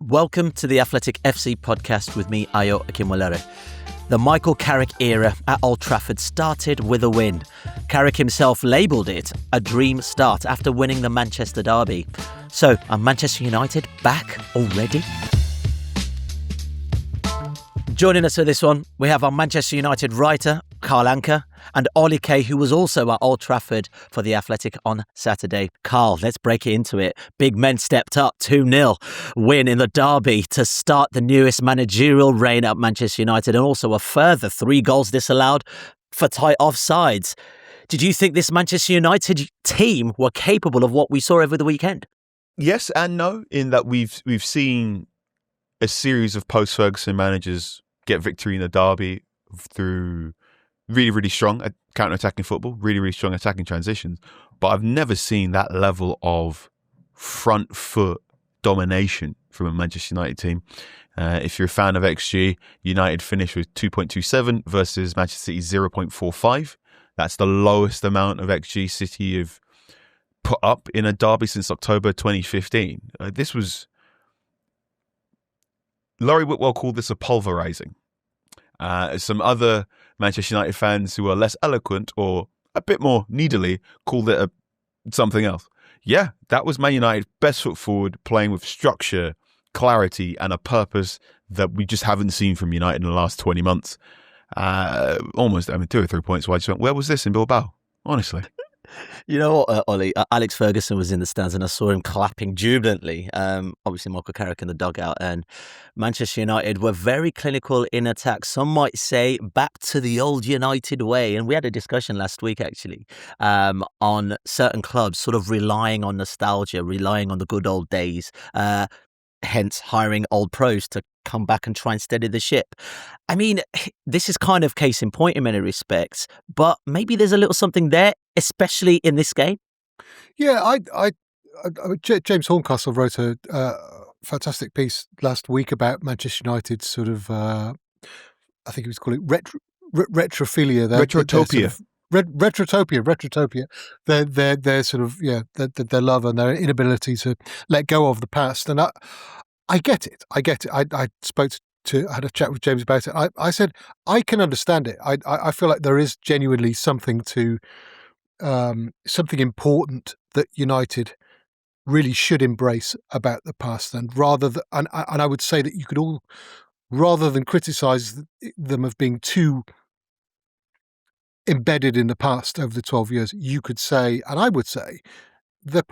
Welcome to the Athletic FC podcast with me, Ayo Akinwolere. The Michael Carrick era at Old Trafford started with a win. Carrick himself labelled it a dream start after winning the Manchester derby. So, are Manchester United back already? Joining us for this one, we have our Manchester United writer, Anka, and Ollie Kay, who was also at Old Trafford for The Athletic on Saturday. Carl, let's break it into it. Big men stepped up, 2-0 win in the derby to start the newest managerial reign at Manchester United, and also a further 3 goals disallowed for tight offsides. Did you think this Manchester United team were capable of what we saw over the weekend? Yes and no, in that we've seen a series of post-Ferguson managers get victory in the derby through really strong counter-attacking football, really strong attacking transitions. But I've never seen that level of front foot domination from a Manchester United team. If you're a fan of XG, United finished with 2.27 versus Manchester City's 0.45. That's the lowest amount of XG City have put up in a derby since October 2015. This was... Laurie Whitwell called this a pulverising. Some other Manchester United fans who are less eloquent or a bit more needily called it something else. Yeah, that was Man United best foot forward, playing with structure, clarity and a purpose that we just haven't seen from United in the last 20 months. 2 or 3 points where I just went, where was this in Bilbao? Honestly. You know what, Ollie? Alex Ferguson was in the stands and I saw him clapping jubilantly. Obviously, Michael Carrick in the dugout, and Manchester United were very clinical in attack. Some might say back to the old United way. And we had a discussion last week, actually, on certain clubs sort of relying on nostalgia, relying on the good old days. Hence hiring old pros to come back and try and steady the ship. I mean, this is kind of case in point in many respects, but maybe there's a little something there, especially in this game. Yeah, I James Horncastle wrote a fantastic piece last week about Manchester United sort of, I think he was calling it retrophilia. Retrotopia. Retrotopia. Their sort of, their love and their inability to let go of the past. And I get it. I had a chat with James about it. I said, I can understand it. I feel like there is genuinely something to, something important that United really should embrace about the past. And and I would say that you could all, rather than criticise them of being too embedded in the past over the 12 years, you could say, and I would say, their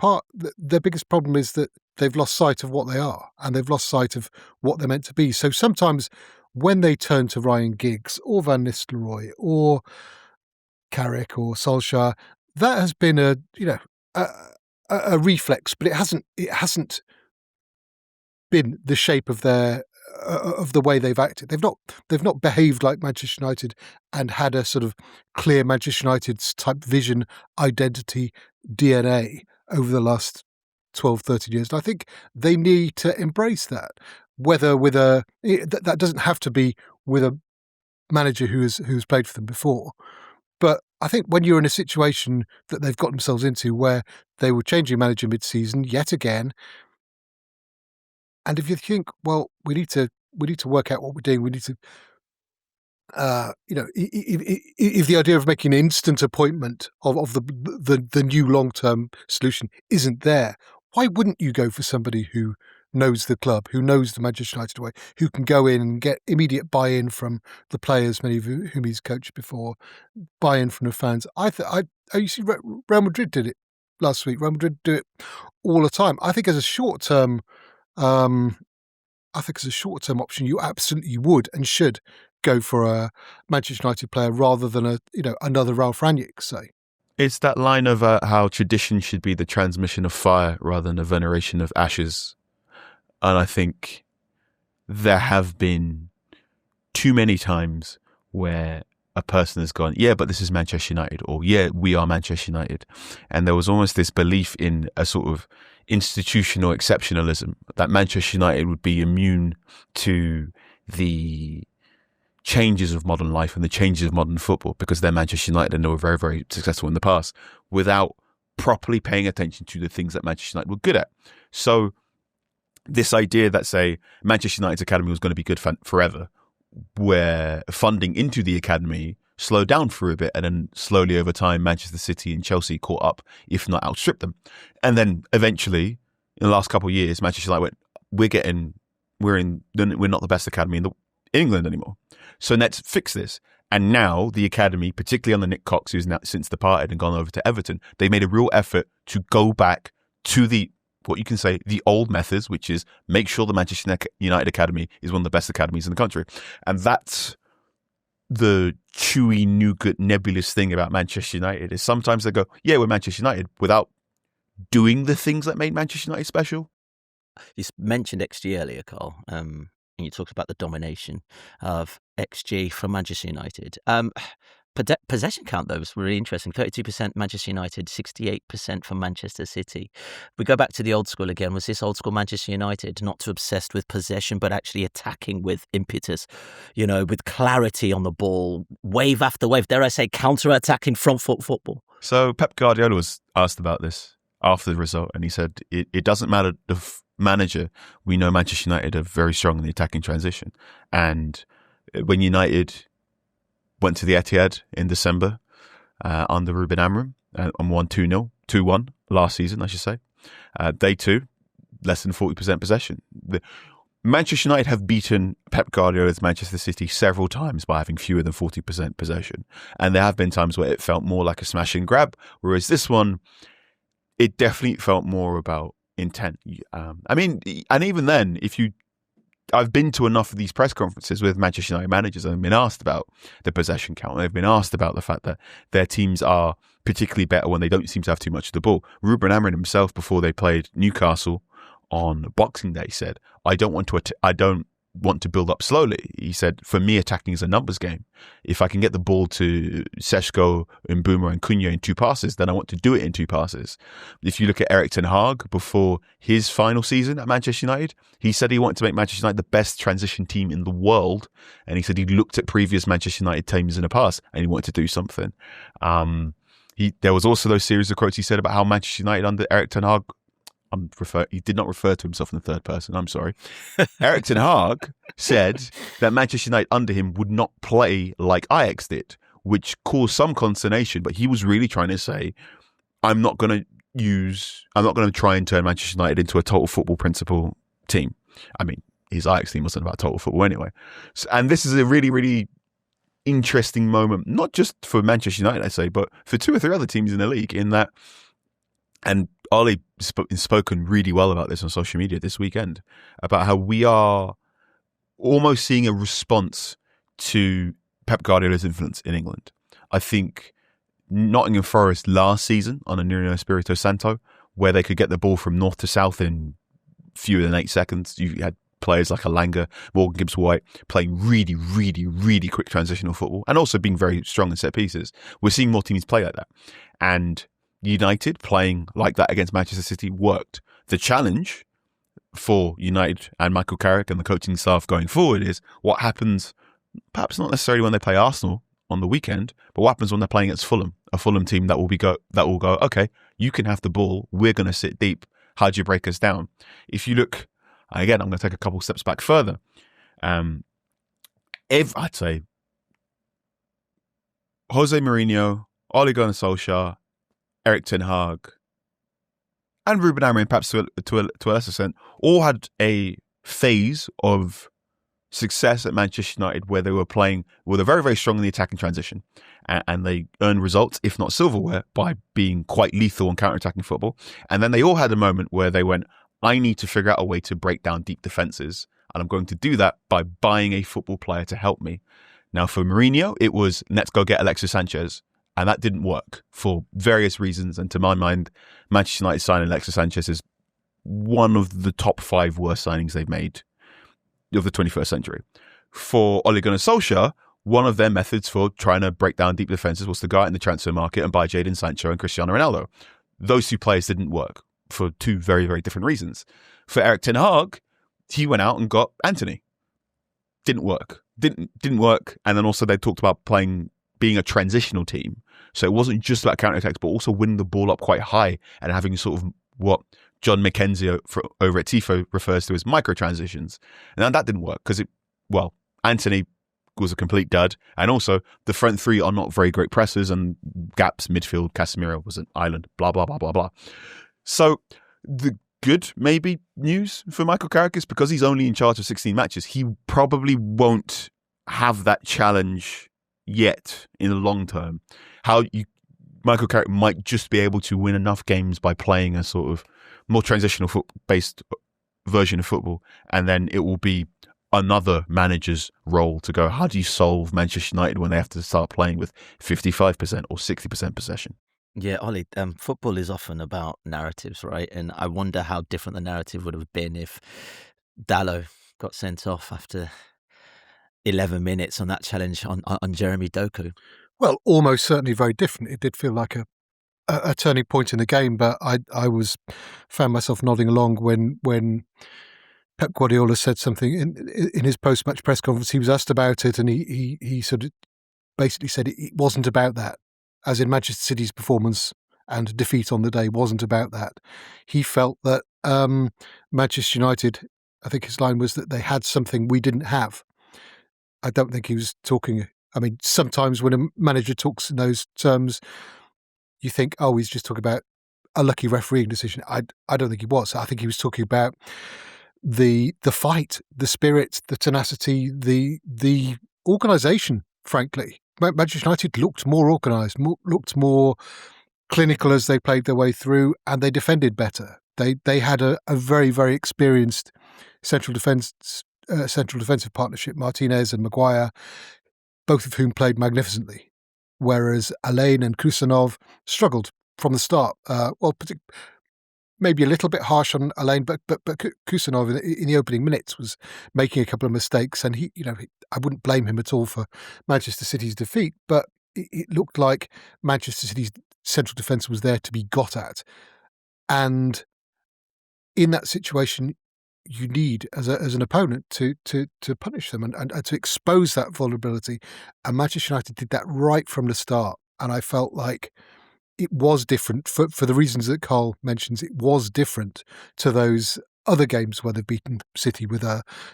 biggest problem is that they've lost sight of what they are and they've lost sight of what they're meant to be. So sometimes when they turn to Ryan Giggs or Van Nistelrooy or Carrick or Solskjaer, that has been a reflex, but it hasn't been the shape of the way they've acted. They've not behaved like Manchester United and had a sort of clear Manchester United's type vision, identity, DNA over the last 12, 13 years. And I think they need to embrace that, whether with that doesn't have to be with a manager who's played for them before. But I think when you're in a situation that they've got themselves into where they were changing manager mid-season yet again, and if you think, well, we need to work out what we're doing, we need to, if the idea of making an instant appointment of the new long-term solution isn't there, why wouldn't you go for somebody who knows the club, who knows the Manchester United way, who can go in and get immediate buy-in from the players, many of whom he's coached before, buy-in from the fans? You see, Real Madrid did it last week. Real Madrid do it all the time. I think as a short-term option, you absolutely would and should go for a Manchester United player rather than another Ralf Rangnick, say. It's that line of how tradition should be the transmission of fire rather than a veneration of ashes. And I think there have been too many times where a person has gone, yeah, but this is Manchester United, or yeah, we are Manchester United. And there was almost this belief in a sort of institutional exceptionalism that Manchester United would be immune to the changes of modern life and the changes of modern football because they're Manchester United and they were very, very successful in the past without properly paying attention to the things that Manchester United were good at. So this idea that, say, Manchester United's academy was going to be good forever, where funding into the academy slowed down for a bit, and then slowly over time, Manchester City and Chelsea caught up, if not outstripped them. And then eventually, in the last couple of years, Manchester United went, we're not the best academy in England anymore. So let's fix this. And now the academy, particularly under Nick Cox, who's now since departed and gone over to Everton, they made a real effort to go back to the old methods, which is make sure the Manchester United academy is one of the best academies in the country. And that's the chewy, nougat, nebulous thing about Manchester United, is sometimes they go, yeah, we're Manchester United, without doing the things that made Manchester United special. You mentioned XG earlier, Carl, and you talked about the domination of XG from Manchester United. Possession count, though, was really interesting. 32% Manchester United, 68% for Manchester City. We go back to the old school again. Was this old school Manchester United not too obsessed with possession, but actually attacking with impetus, with clarity on the ball, wave after wave, dare I say, counter-attacking front foot football? So Pep Guardiola was asked about this after the result, and he said, it doesn't matter the manager. We know Manchester United are very strong in the attacking transition. And when United went to the Etihad in December under Ruben Amorim and won 2-1 last season, I should say. They too, less than 40% possession. Manchester United have beaten Pep Guardiola's Manchester City several times by having fewer than 40% possession. And there have been times where it felt more like a smash and grab, whereas this one, it definitely felt more about intent. And even then, I've been to enough of these press conferences with Manchester United managers and been asked about the possession count. They've been asked about the fact that their teams are particularly better when they don't seem to have too much of the ball. Ruben Amorim himself, before they played Newcastle on Boxing Day, said, I don't want to build up slowly. He said, for me, attacking is a numbers game. If I can get the ball to Seshko, Mbeumo and Cunha in 2 passes, then I want to do it in 2 passes. If you look at Erik ten Hag before his final season at Manchester United, he said he wanted to make Manchester United the best transition team in the world. And he said he looked at previous Manchester United teams in the past and he wanted to do something. There was also those series of quotes he said about how Manchester United under Erik ten Hag, he did not refer to himself in the third person. I'm sorry. Erik ten Hag said that Manchester United under him would not play like Ajax did, which caused some consternation. But he was really trying to say, I'm not going to try and turn Manchester United into a total football principle team. I mean, his Ajax team wasn't about total football anyway. And this is a really, really interesting moment, not just for Manchester United, I say, but for 2 or 3 other teams in the league, in that. And Ollie spoken really well about this on social media this weekend, about how we are almost seeing a response to Pep Guardiola's influence in England. I think Nottingham Forest last season on a Nuno Espirito Santo, where they could get the ball from north to south in fewer than 8 seconds. You had players like Alanga, Morgan Gibbs-White playing really, really, really quick transitional football and also being very strong in set pieces. We're seeing more teams play like that. And United playing like that against Manchester City worked. The challenge for United and Michael Carrick and the coaching staff going forward is what happens, perhaps not necessarily when they play Arsenal on the weekend, but what happens when they're playing against Fulham, a Fulham team that will go, okay, you can have the ball, we're going to sit deep. How do you break us down? If you look, again, I'm going to take a couple steps back further. If I'd say Jose Mourinho, Ole Gunnar Solskjaer, Erik ten Hag, and Ruben Amorim, perhaps to a lesser extent, all had a phase of success at Manchester United where they were playing with a very, very strong in the attacking transition. And they earned results, if not silverware, by being quite lethal on counter-attacking football. And then they all had a moment where they went, I need to figure out a way to break down deep defences. And I'm going to do that by buying a football player to help me. Now, for Mourinho, it was, let's go get Alexis Sanchez. And that didn't work for various reasons. And to my mind, Manchester United signing Alexis Sanchez is one of the top 5 worst signings they've made of the 21st century. For Ole Gunnar Solskjaer, one of their methods for trying to break down deep defences was to go out in the transfer market and buy Jadon Sancho and Cristiano Ronaldo. Those 2 players didn't work for 2 very, very different reasons. For Erik ten Hag, he went out and got Antony. Didn't work. Didn't work. And then also they talked about being a transitional team. So it wasn't just about counterattacks, but also winning the ball up quite high and having sort of John McKenzie over at TIFO refers to as micro-transitions. And that didn't work because, Anthony was a complete dud. And also, the front three are not very great pressers, and gaps, midfield, Casemiro was an island, blah, blah, blah, blah, blah. So the good, maybe, news for Michael Carrick is because he's only in charge of 16 matches, he probably won't have that challenge yet in the long term. Michael Carrick might just be able to win enough games by playing a sort of more transitional based version of football, and then it will be another manager's role to go, how do you solve Manchester United when they have to start playing with 55% or 60% possession? Yeah, Ollie, football is often about narratives, right? And I wonder how different the narrative would have been if Dalot got sent off after 11 minutes on that challenge on Jeremy Doku. Well, almost certainly very different. It did feel like a turning point in the game, but I found myself nodding along when Pep Guardiola said something in his post-match press conference. He was asked about it, and he sort of basically said it wasn't about that, as in Manchester City's performance and defeat on the day wasn't about that. He felt that Manchester United, I think his line was that they had something we didn't have. I don't think he was talking. I mean, sometimes when a manager talks in those terms, you think, oh, he's just talking about a lucky refereeing decision. I don't think he was. I think he was talking about the fight, the spirit, the tenacity, the organisation, frankly. Manchester United looked more organised, looked more clinical as they played their way through, and they defended better. They had a very, very experienced central defensive partnership, Martinez and Maguire, both of whom played magnificently, whereas Alain and Kusanov struggled from the start. Maybe a little bit harsh on Alain, but Kusanov in the opening minutes was making a couple of mistakes, and I wouldn't blame him at all for Manchester City's defeat, but it looked like Manchester City's central defence was there to be got at, and in that situation, you need as an opponent to punish them and to expose that vulnerability, and Manchester United did that right from the start, and I felt like it was different for the reasons that Carl mentions. It was different to those other games where they've beaten City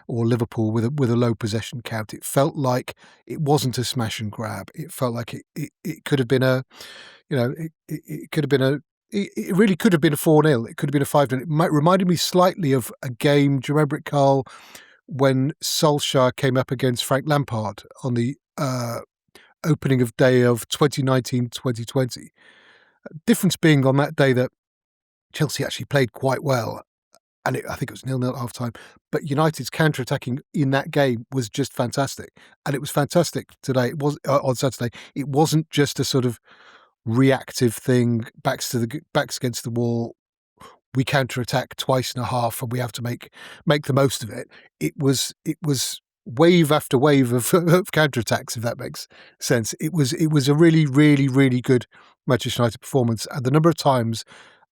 or Liverpool with a low possession count. It felt like it wasn't a smash and grab. It felt like it could have been it could have been it really could have been a 4-0. It could have been a 5-0. It reminded me slightly of a game. Do you remember it, Carl, when Solskjaer came up against Frank Lampard on the opening of day of 2019-2020? Difference being on that day that Chelsea actually played quite well, and I think it was 0-0 at half time, but United's counter-attacking in that game was just fantastic, and it was fantastic today. It was on Saturday. It wasn't just a sort of reactive thing, backs against the wall, we counter-attack twice and a half and we have to make the most of it. It was wave after wave of counter-attacks, if that makes sense. It was a really, really, really good Manchester United performance, and the number of times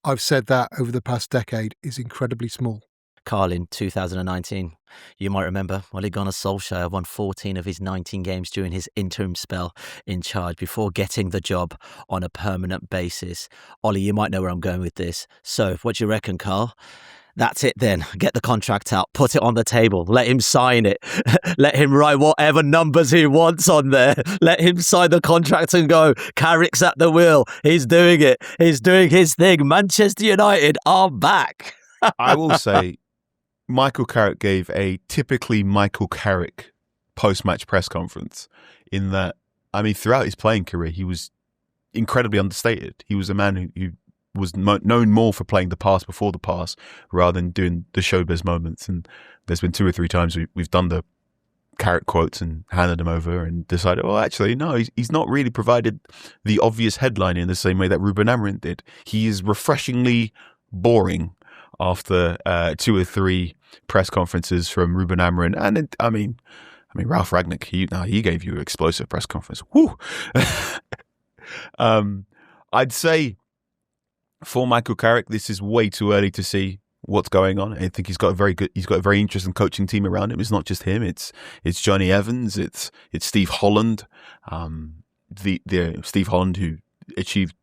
I've said that over the past decade is incredibly small. Carl, in 2019, you might remember, Ole Gunnar Solskjaer won 14 of his 19 games during his interim spell in charge before getting the job on a permanent basis. Ollie, you might know where I'm going with this. So, what do you reckon, Carl? That's it then. Get the contract out, put it on the table, let him sign it, let him write whatever numbers he wants on there, let him sign the contract and go. Carrick's at the wheel. He's doing it. He's doing his thing. Manchester United are back. I will say, Michael Carrick gave a typically Michael Carrick post-match press conference in that, I mean, throughout his playing career, he was incredibly understated. He was a man who was known more for playing the pass before the pass rather than doing the showbiz moments. And there's been 2 or 3 times we've done the Carrick quotes and handed them over and decided, well, actually, no, he's not really provided the obvious headline in the same way that Ruben Amorim did. He is refreshingly boring after 2 or 3 press conferences from Ruben Amorim. And I mean, Ralph Rangnick, he gave you an explosive press conference. Woo! I'd say for Michael Carrick, this is way too early to see what's going on. I think he's got a very interesting coaching team around him. It's not just him. It's Johnny Evans. It's Steve Holland. The Steve Holland who achieved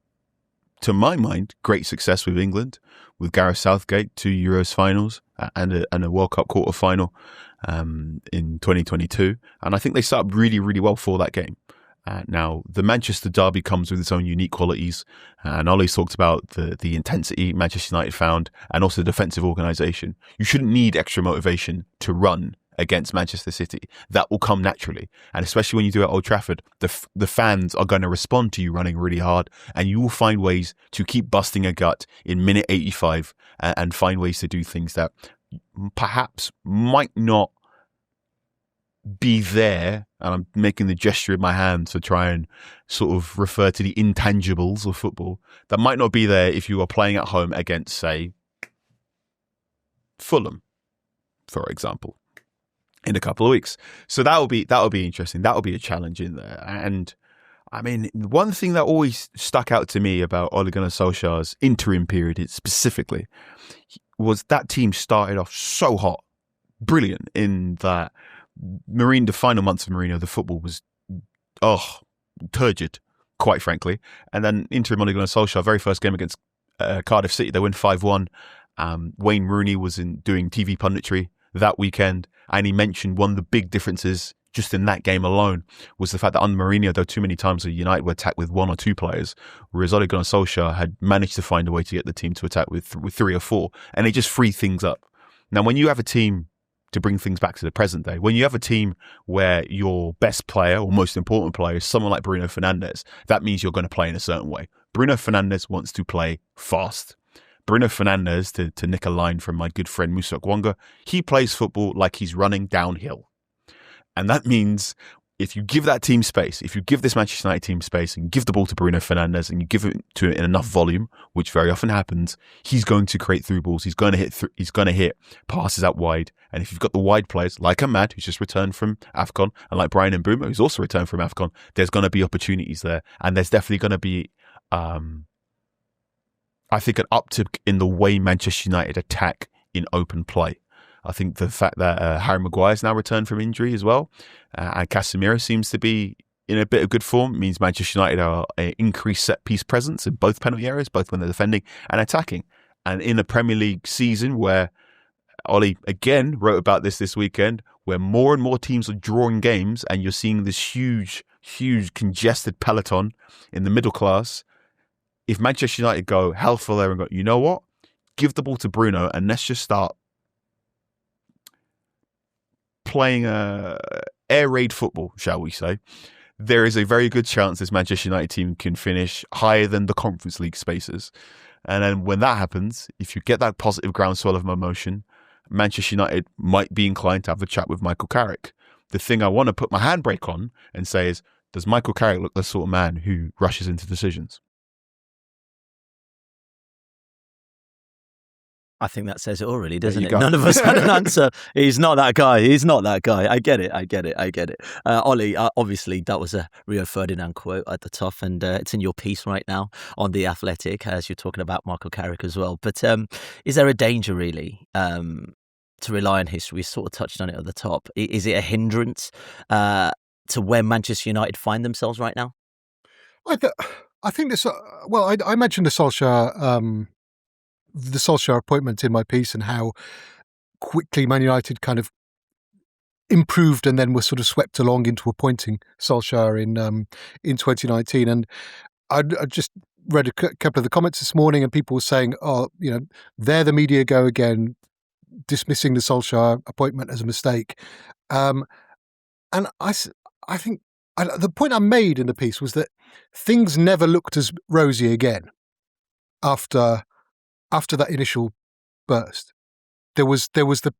to my mind, great success with England, with Gareth Southgate, 2 Euros finals and a World Cup quarter final in 2022. And I think they set up really, really well for that game. Now, the Manchester derby comes with its own unique qualities, and Ollie's talked about the intensity Manchester United found, and also the defensive organisation. You shouldn't need extra motivation to run against Manchester City. That will come naturally, and especially when you do it at Old Trafford, the fans are going to respond to you running really hard, and you will find ways to keep busting a gut in minute 85 and find ways to do things that perhaps might not be there. And I'm making the gesture in my hand to try and sort of refer to the intangibles of football that might not be there if you are playing at home against, say, Fulham, for example, in a couple of weeks. So that'll be interesting. That'll be a challenge in there. And I mean, one thing that always stuck out to me about Ole Gunnar Solskjaer's interim period specifically was that team started off so hot, brilliant in that the final months of Mourinho, the football was, turgid, quite frankly. And then interim Ole Gunnar Solskjaer, very first game against Cardiff City, they win 5-1. Wayne Rooney was doing TV punditry that weekend, and he mentioned one of the big differences just in that game alone was the fact that under Mourinho, though too many times United were attacked with 1 or 2 players, whereas Ole Gunnar Solskjaer had managed to find a way to get the team to attack with 3 or 4, and it just freed things up. Now, when you have a team, to bring things back to the present day, when you have a team where your best player or most important player is someone like Bruno Fernandes, that means you're going to play in a certain way. Bruno Fernandes wants to play fast. Bruno Fernandes, to nick a line from my good friend Musa Okwonga, he plays football like he's running downhill. And that means if you give that team space, if you give this Manchester United team space and give the ball to Bruno Fernandes and you give it to it in enough volume, which very often happens, he's going to create through balls. He's going to hit passes out wide. And if you've got the wide players like Ahmad, who's just returned from AFCON, and like Brian Mbeumo, who's also returned from AFCON, there's going to be opportunities there. And there's definitely going to be, I think, an uptick in the way Manchester United attack in open play. I think the fact that Harry Maguire's now returned from injury as well, and Casemiro seems to be in a bit of good form, means Manchester United are an increased set-piece presence in both penalty areas, both when they're defending and attacking. And in a Premier League season where Ollie, again, wrote about this weekend, where more and more teams are drawing games and you're seeing this huge congested peloton in the middle class, if Manchester United go hell for there and go, you know what, give the ball to Bruno and let's just start playing air raid football, shall we say, there is a very good chance this Manchester United team can finish higher than the Conference League spaces. And then when that happens, if you get that positive groundswell of emotion, Manchester United might be inclined to have a chat with Michael Carrick. The thing I want to put my handbrake on and say is, does Michael Carrick look the sort of man who rushes into decisions? I think that says it all, really, doesn't it? None of us had an answer. He's not that guy. I get it. Ollie, obviously, that was a Rio Ferdinand quote at the top, and it's in your piece right now on The Athletic, as you're talking about Michael Carrick as well. But is there a danger, really, to rely on history? We sort of touched on it at the top. Is it a hindrance to where Manchester United find themselves right now? I think this. I mentioned the Solskjaer appointment in my piece and how quickly Man United kind of improved and then were sort of swept along into appointing Solskjaer in 2019. And I just read a couple of the comments this morning, and people were saying, there the media go again, dismissing the Solskjaer appointment as a mistake. And I think the point I made in the piece was that things never looked as rosy again after that initial burst. There was the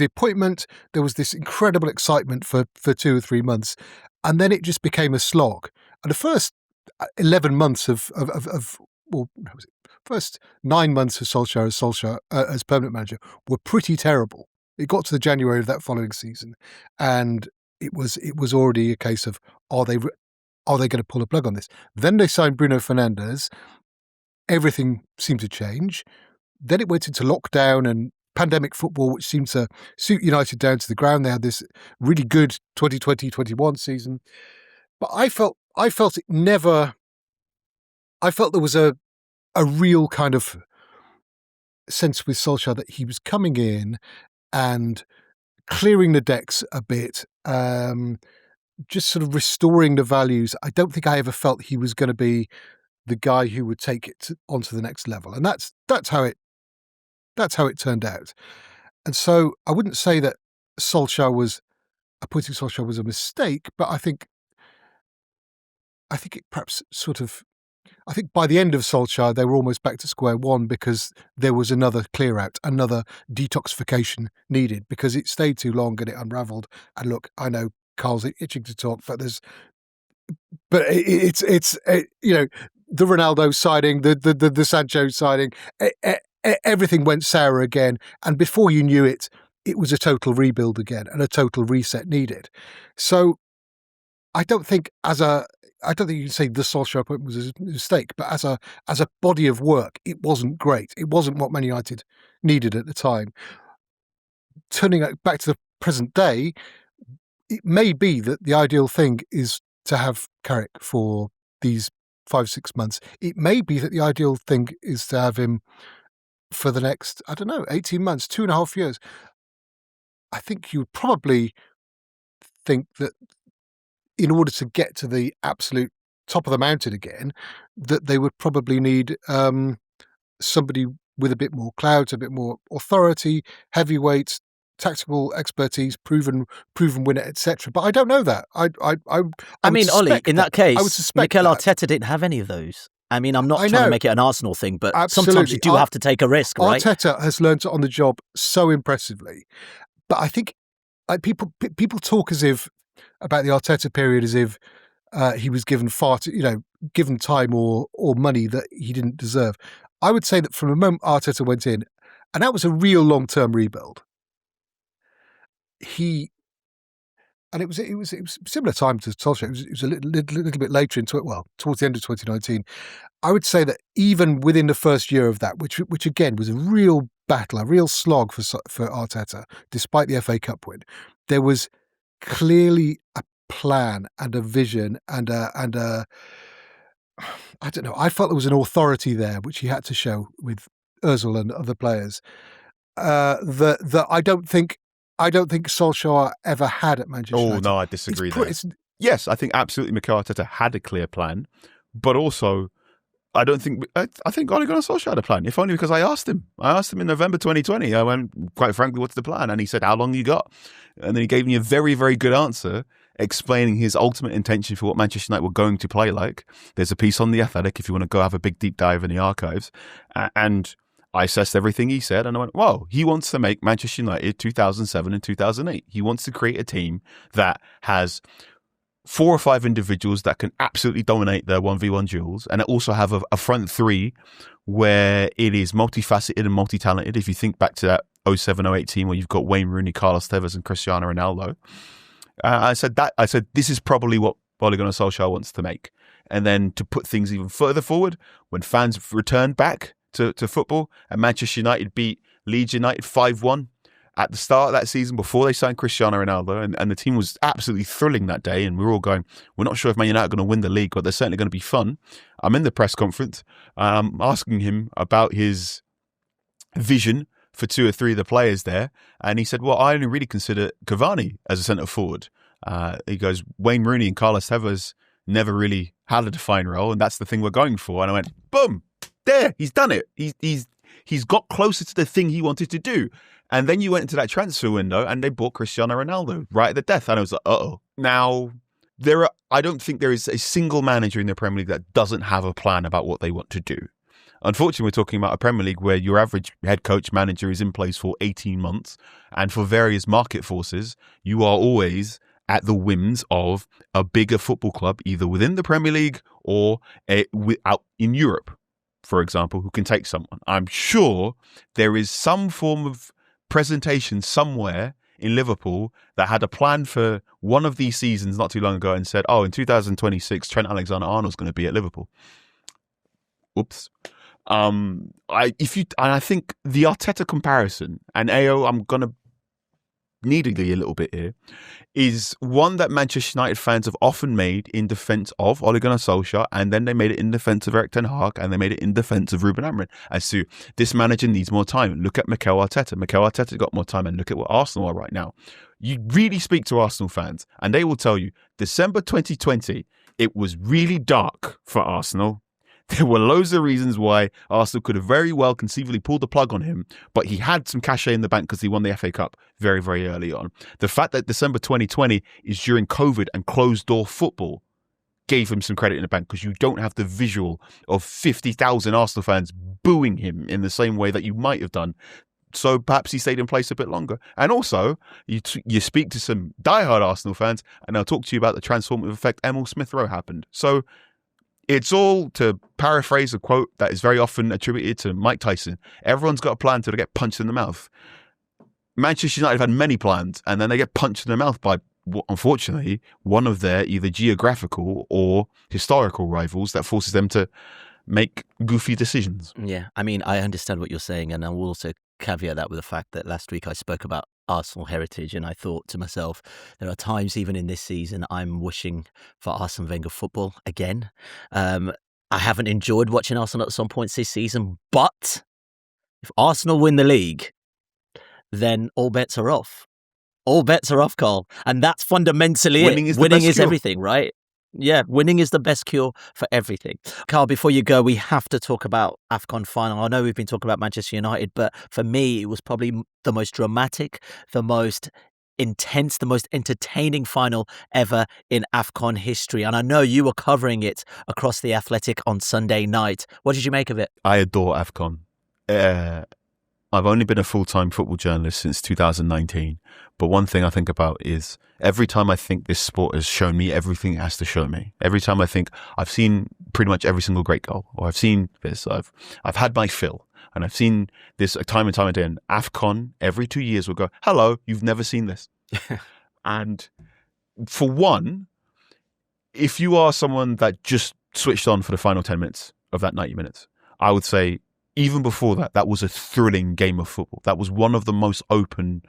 appointment. There was this incredible excitement for 2 or 3 months, and then it just became a slog. And the first 11 months first 9 months of Solskjaer as permanent manager were pretty terrible. It got to the January of that following season, and it was already a case of are they going to pull a plug on this? Then they signed Bruno Fernandes. Everything seemed to change. Then it went into lockdown and pandemic football, which seemed to suit United down to the ground. They had this really good 2020-21 season. But I felt it never I felt there was a real kind of sense with Solskjaer that he was coming in and clearing the decks a bit, just sort of restoring the values. I don't think I ever felt he was going to be the guy who would take it onto the next level, and that's how it turned out. And so I wouldn't say that appointing Solskjaer was a mistake, but I think it perhaps sort of. I think by the end of Solskjaer, they were almost back to square one because there was another clear out, another detoxification needed because it stayed too long and it unravelled. And look, I know Carl's itching to talk, but it's the Ronaldo signing, the Sancho signing, everything went sour again. And before you knew it, it was a total rebuild again and a total reset needed. So I don't think you can say the Solskjaer appointment was a mistake, but as a body of work, it wasn't great. It wasn't what Man United needed at the time. Turning back to the present day, it may be that the ideal thing is to have Carrick for these 5-6 months. It may be that the ideal thing is to have him for the next, 18 months, 2.5 years. I think you would probably think that in order to get to the absolute top of the mountain again, that they would probably need somebody with a bit more clout, a bit more authority, heavyweight, tactical expertise, proven winner, etc. But I don't know that. I mean, Ollie, in that case, I would suspect Mikel Arteta didn't have any of those. I mean, I'm not trying to make it an Arsenal thing, but Absolutely. Sometimes you do have to take a risk, right? Arteta has learned it on the job so impressively. But I think people talk as if about the Arteta period as if he was given given time or money that he didn't deserve. I would say that from the moment Arteta went in, and that was a real long-term rebuild. It was a similar time to Solskjaer. It was a little bit later into it. Well, towards the end of 2019, I would say that even within the first year of that, which again was a real battle, a real slog for Arteta, despite the FA Cup win, there was clearly a plan and a vision and a I don't know. I felt there was an authority there which he had to show with Özil and other players that I don't think Solskjaer ever had at Manchester United. No, I disagree there. Yes, I think absolutely Mikel Arteta had a clear plan, but also I think Ole Gunnar Solskjaer had a plan, if only because I asked him. In November 2020. I went, quite frankly, what's the plan? And he said, how long you got? And then he gave me a very, very good answer explaining his ultimate intention for what Manchester United were going to play like. There's a piece on The Athletic if you want to go have a big deep dive in the archives. And I assessed everything he said and I went, well, he wants to make Manchester United 2007 and 2008. He wants to create a team that has 4 or 5 individuals that can absolutely dominate their 1v1 duels and also have a front three where it is multifaceted and multi-talented. If you think back to that 07-08 team where you've got Wayne Rooney, Carlos Tevez and Cristiano Ronaldo, I said this is probably what Ole Gunnar Solskjaer wants to make. And then to put things even further forward, when fans returned back to football and Manchester United beat Leeds United 5-1 at the start of that season before they signed Cristiano Ronaldo, and the team was absolutely thrilling that day, and we were all going, we're not sure if Man United are going to win the league, but they're certainly going to be fun. I'm in the press conference asking him about his vision for 2 or 3 of the players there, and he said, well, I only really consider Cavani as a centre forward. He goes, Wayne Rooney and Carlos Tevez never really had a defined role, and that's the thing we're going for. And I went, boom, there, he's done it. He's got closer to the thing he wanted to do. And then you went into that transfer window and they bought Cristiano Ronaldo right at the death. And I was like, uh-oh. Now, I don't think there is a single manager in the Premier League that doesn't have a plan about what they want to do. Unfortunately, we're talking about a Premier League where your average head coach manager is in place for 18 months. And for various market forces, you are always at the whims of a bigger football club, either within the Premier League or out in Europe, for example, who can take someone. I'm sure there is some form of presentation somewhere in Liverpool that had a plan for one of these seasons not too long ago and said, in 2026, Trent Alexander-Arnold's going to be at Liverpool. Oops. I think the Arteta comparison, and AO, I'm going to needily a little bit here, is one that Manchester United fans have often made in defence of Ole Gunnar Solskjaer, and then they made it in defence of Erik ten Hag, and they made it in defence of Ruben Amorim, as to this manager needs more time. Look at Mikel Arteta. Mikel Arteta got more time, and look at what Arsenal are right now. You really speak to Arsenal fans, and they will tell you, December 2020, it was really dark for Arsenal. There were loads of reasons why Arsenal could have very well conceivably pulled the plug on him, but he had some cachet in the bank because he won the FA Cup very, very early on. The fact that December 2020 is during COVID and closed-door football gave him some credit in the bank, because you don't have the visual of 50,000 Arsenal fans booing him in the same way that you might have done. So perhaps he stayed in place a bit longer. And also, you speak to some diehard Arsenal fans, and they'll talk to you about the transformative effect Emil Smith-Rowe happened. So it's all, to paraphrase a quote that is very often attributed to Mike Tyson, everyone's got a plan till they get punched in the mouth. Manchester United have had many plans, and then they get punched in the mouth by, unfortunately, one of their either geographical or historical rivals that forces them to make goofy decisions. Yeah, I mean, I understand what you're saying, and I will also caveat that with the fact that last week I spoke about Arsenal heritage, and I thought to myself, there are times even in this season I'm wishing for Arsene Wenger football again. I haven't enjoyed watching Arsenal at some points this season, but if Arsenal win the league, then all bets are off. All bets are off, Carl. And that's fundamentally winning it. Is winning is cure. everything, right? Yeah, winning is the best cure for everything. Carl, before you go, we have to talk about AFCON Final. I know we've been talking about Manchester United, but for me, it was probably the most dramatic, the most intense, the most entertaining final ever in AFCON history. And I know you were covering it across The Athletic on Sunday night. What did you make of it? I adore AFCON. I've only been a full-time football journalist since 2019, but one thing I think about is every time I think this sport has shown me everything it has to show me, every time I think I've seen pretty much every single great goal, or I've seen this, I've had my fill, and I've seen this time and time again. AFCON every 2 years will go, hello, you've never seen this. And for one, if you are someone that just switched on for the final 10 minutes of that 90 minutes, I would say, even before that, that was a thrilling game of football. That was one of the most open,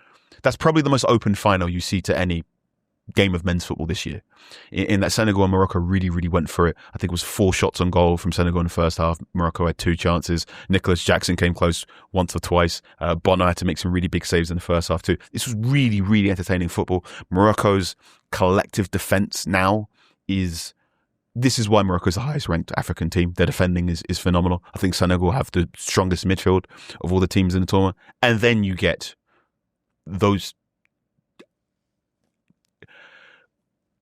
that's probably the most open final you see to any game of men's football this year. In that, Senegal and Morocco really, really went for it. I think it was 4 shots on goal from Senegal in the first half. Morocco had 2 chances. Nicholas Jackson came close once or twice. Bono had to make some really big saves in the first half too. This was really, really entertaining football. Morocco's collective defence now is... This is why Morocco is the highest ranked African team. Their defending is phenomenal. I think Senegal have the strongest midfield of all the teams in the tournament. And then you get those...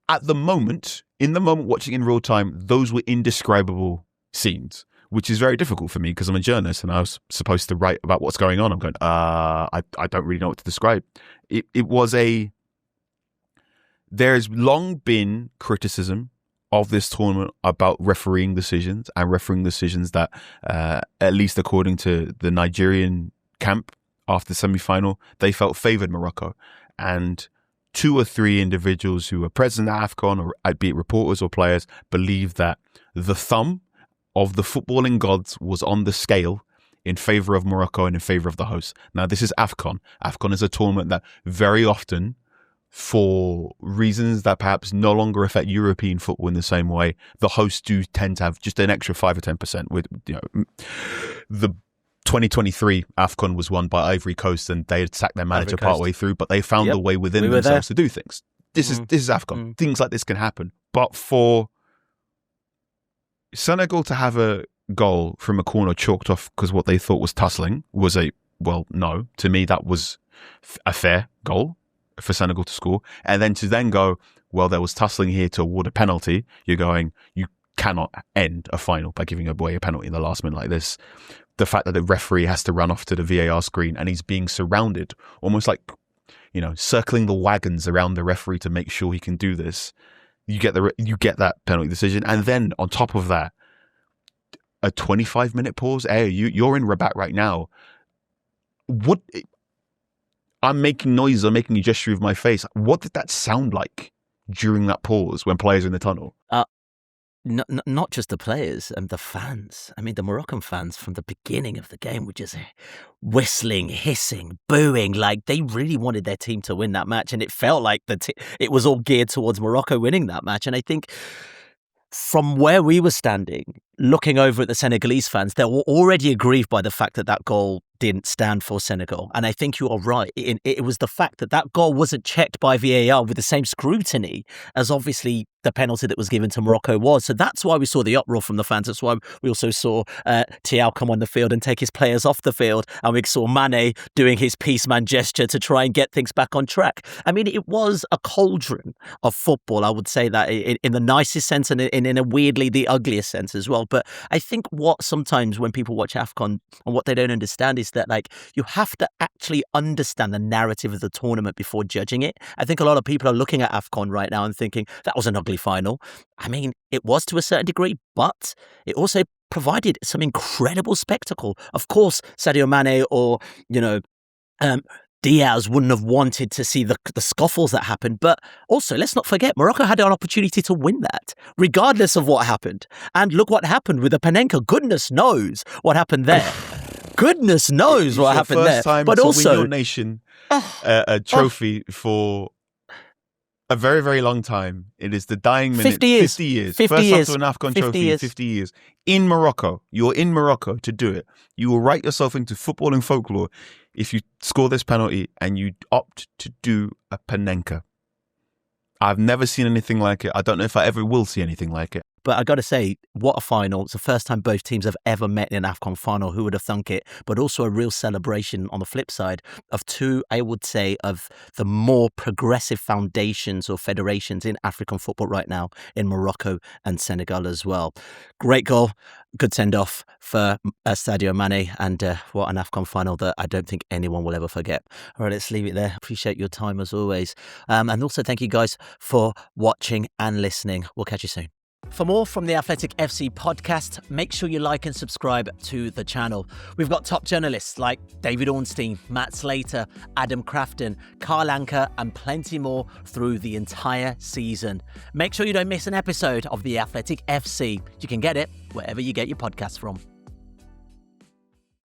At the moment, in the moment watching in real time, those were indescribable scenes, which is very difficult for me because I'm a journalist and I was supposed to write about what's going on. I'm going, I don't really know what to describe. It was a... There's long been criticism of this tournament about refereeing decisions that, at least according to the Nigerian camp after the semi-final, they felt favoured Morocco. And 2 or 3 individuals who were present at AFCON, or be it reporters or players, believe that the thumb of the footballing gods was on the scale in favour of Morocco and in favour of the hosts. Now, this is AFCON. AFCON is a tournament that very often, for reasons that perhaps no longer affect European football in the same way, the hosts do tend to have just an extra 5 or 10%. With, the 2023 AFCON was won by Ivory Coast, and they had sacked their manager partway through, but they found a way within themselves to do things. This is AFCON. Things like this can happen. But for Senegal to have a goal from a corner chalked off because what they thought was tussling was no. To me, that was a fair goal for Senegal to score. And then to then go, well, there was tussling here to award a penalty. You're going, you cannot end a final by giving away a penalty in the last minute like this. The fact that the referee has to run off to the VAR screen and he's being surrounded, almost like, circling the wagons around the referee to make sure he can do this. You get that penalty decision. And then on top of that, a 25-minute pause. Hey, you're in Rabat right now. What... I'm making noises, I'm making a gesture with my face. What did that sound like during that pause when players are in the tunnel? Not just the players and the fans. I mean, the Moroccan fans from the beginning of the game were just whistling, hissing, booing. Like, they really wanted their team to win that match. And it felt like it was all geared towards Morocco winning that match. And I think from where we were standing, looking over at the Senegalese fans, they were already aggrieved by the fact that that goal didn't stand for Senegal. And I think you are right. It was the fact that that goal wasn't checked by VAR with the same scrutiny as obviously the penalty that was given to Morocco was. So that's why we saw the uproar from the fans. That's why we also saw Thiaw come on the field and take his players off the field. And we saw Mane doing his peace man gesture to try and get things back on track. I mean, it was a cauldron of football. I would say that in the nicest sense and in a weirdly the ugliest sense as well. But I think what sometimes when people watch AFCON and what they don't understand is that, like, you have to actually understand the narrative of the tournament before judging it. I think a lot of people are looking at AFCON right now and thinking that was an ugly final. I mean, it was to a certain degree, but it also provided some incredible spectacle. Of course, Sadio Mane or, Diaz wouldn't have wanted to see the scuffles that happened. But also, let's not forget, Morocco had an opportunity to win that, regardless of what happened. And look what happened with the Panenka. Goodness knows what happened there. Goodness knows what happened there. First time but to also, win your nation a trophy for a very, very long time. It is the dying minute. 50 years. 50 years. 50 First years. time to an AFCON 50 trophy years. in 50 years. In Morocco. You're in Morocco to do it. You will write yourself into footballing folklore if you score this penalty and you opt to do a Panenka. I've never seen anything like it. I don't know if I ever will see anything like it. But I got to say, what a final. It's the first time both teams have ever met in an AFCON final. Who would have thunk it? But also a real celebration on the flip side of two, I would say, of the more progressive foundations or federations in African football right now in Morocco and Senegal as well. Great goal. Good send-off for Sadio Mane. And what an AFCON final that I don't think anyone will ever forget. All right, let's leave it there. Appreciate your time as always. And also thank you guys for watching and listening. We'll catch you soon. For more from the Athletic FC podcast, make sure you like and subscribe to the channel. We've got top journalists like David Ornstein, Matt Slater, Adam Crafton, Carl Anka, and plenty more through the entire season. Make sure you don't miss an episode of the Athletic FC. You can get it wherever you get your podcasts from.